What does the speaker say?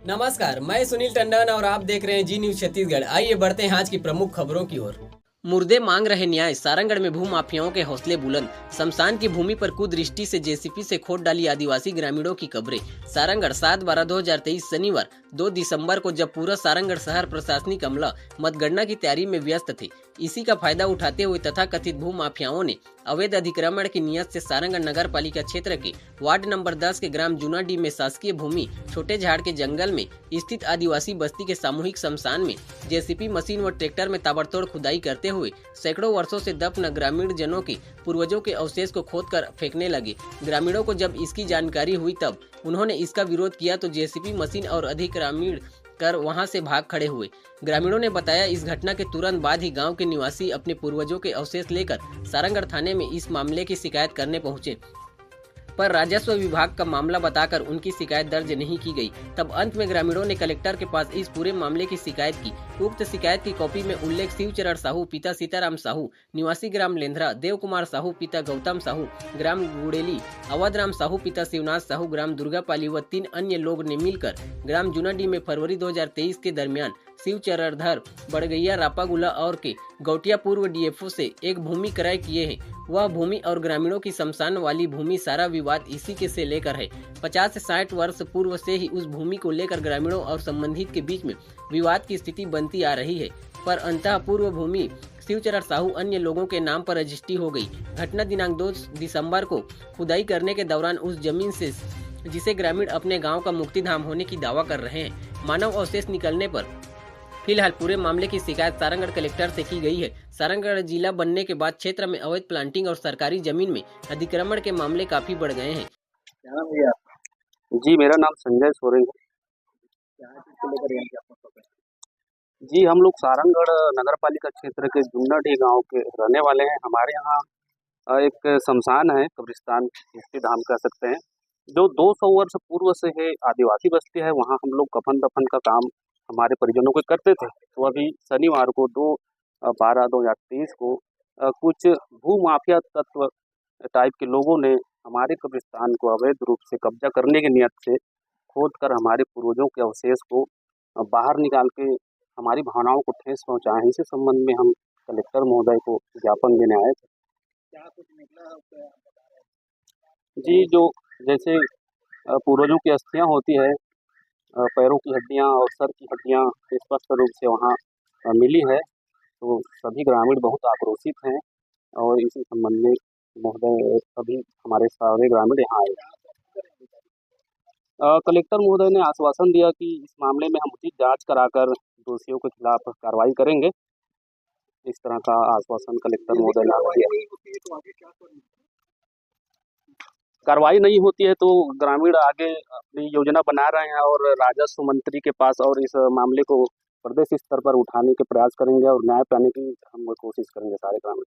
नमस्कार, मैं सुनील टंडन और आप देख रहे हैं जी न्यूज छत्तीसगढ़। आइए बढ़ते हैं आज की प्रमुख खबरों की ओर। मुर्दे मांग रहे न्याय, सारंगढ़ में भूमाफियाओं के हौसले बुलंद। शमशान की भूमि पर कुदृष्टि से जेसीपी से खोद डाली आदिवासी ग्रामीणों की कब्रें। सारंगढ़ 7/12/2023 शनिवार 2 दिसंबर को जब पूरा सारंगढ़ शहर प्रशासनिक अमला मतगणना की तैयारी में व्यस्त थे, इसी का फायदा उठाते हुए तथाकथित भूमाफियाओं ने अवैध अतिक्रमण की नियत से सारंगढ़ नगर पालिका क्षेत्र के वार्ड नंबर 10 के ग्राम जूनाडी में शासकीय भूमि छोटे झाड़ के जंगल में स्थित आदिवासी बस्ती के सामूहिक शमशान में जेसीपी मशीन व ट्रैक्टर में ताबड़तोड़ खुदाई करते हुए सैकड़ों वर्षों से दफन ग्रामीण जनों के पूर्वजों के अवशेष को खोदकर फेंकने लगे। ग्रामीणों को जब इसकी जानकारी हुई तब उन्होंने इसका विरोध किया तो जेसीपी मशीन और अधिक ग्रामीण कर वहां से भाग खड़े हुए। ग्रामीणों ने बताया इस घटना के तुरंत बाद ही गांव के निवासी अपने पूर्वजों के अवशेष लेकर सारंगढ़ थाने में इस मामले की शिकायत करने पहुंचे, पर राजस्व विभाग का मामला बताकर उनकी शिकायत दर्ज नहीं की गई। तब अंत में ग्रामीणों ने कलेक्टर के पास इस पूरे मामले की शिकायत की। उक्त शिकायत की कॉपी में उल्लेख शिवचरण साहू पिता सीताराम साहू निवासी ग्राम लेंधरा, देव कुमार साहू पिता गौतम साहू ग्राम गुड़ेली, अवध राम साहू पिता शिवनाथ साहू ग्राम दुर्गापाली व 3 अन्य लोग ने मिलकर ग्राम जूनाडी में फरवरी 2023 के दरमियान शिवचरणधर बड़गैया रापागुला और के गौटिया पूर्व डीएफओ से एक भूमि क्रय किए हैं। वह भूमि और ग्रामीणों की शमशान वाली भूमि सारा विवाद इसी के से लेकर है। 50 से 60 वर्ष पूर्व से ही उस भूमि को लेकर ग्रामीणों और संबंधित के बीच में विवाद की स्थिति बनती आ रही है, पर अंततः पूर्व भूमि शिवचरण साहू अन्य लोगों के नाम पर रजिस्ट्री हो गई। घटना दिनांक 2 दिसंबर को खुदाई करने के दौरान उस जमीन से जिसे ग्रामीण अपने गाँव का मुक्तिधाम होने की दावा कर रहे हैं, मानव अवशेष निकलने पर फिलहाल पूरे मामले की शिकायत सारंगढ़ कलेक्टर से की गई है। सारंगढ़ जिला बनने के बाद क्षेत्र में अवैध प्लांटिंग और सरकारी जमीन में अतिक्रमण के मामले काफी बढ़ गए हैं। जी, मेरा नाम संजय सोरेन है। जी, हम लोग सारंगढ़ नगर पालिका क्षेत्र के जुन्नाडी गांव के रहने वाले हैं। हमारे यहाँ एक शमशान है, कब्रिस्तान मुक्तिधाम कह सकते हैं, जो 200 वर्ष पूर्व से है आदिवासी बस्ती है। वहाँ हम लोग कफन दफन का काम हमारे परिजनों के करते थे। तो अभी शनिवार को 2/12/2023 को कुछ भूमाफिया तत्व टाइप के लोगों ने हमारे कब्रिस्तान को अवैध रूप से कब्जा करने की नियत से खोद कर हमारे पूर्वजों के अवशेष को बाहर निकाल के हमारी भावनाओं को ठेस पहुँचाए हैं। इसी संबंध में हम कलेक्टर महोदय को ज्ञापन देने आए थे। क्या कुछ निकला जी, जो जैसे पूर्वजों की अस्थियां होती है, पैरों की हड्डियां और सर की हड्डियां स्पष्ट रूप से वहां मिली है, तो सभी ग्रामीण बहुत आक्रोशित हैं और इसी संबंध में महोदय अभी हमारे सारे ग्रामीण यहाँ आए। कलेक्टर महोदय ने आश्वासन दिया कि इस मामले में हम उचित जांच कराकर दोषियों के खिलाफ कार्रवाई करेंगे। इस तरह का आश्वासन कलेक्टर महोदय ने दिया। कार्रवाई नहीं होती है तो ग्रामीण आगे अपनी योजना बना रहे हैं और राजस्व मंत्री के पास और इस मामले को प्रदेश स्तर पर उठाने के प्रयास करेंगे और न्याय पाने की हम कोशिश करेंगे सारे ग्रामीण।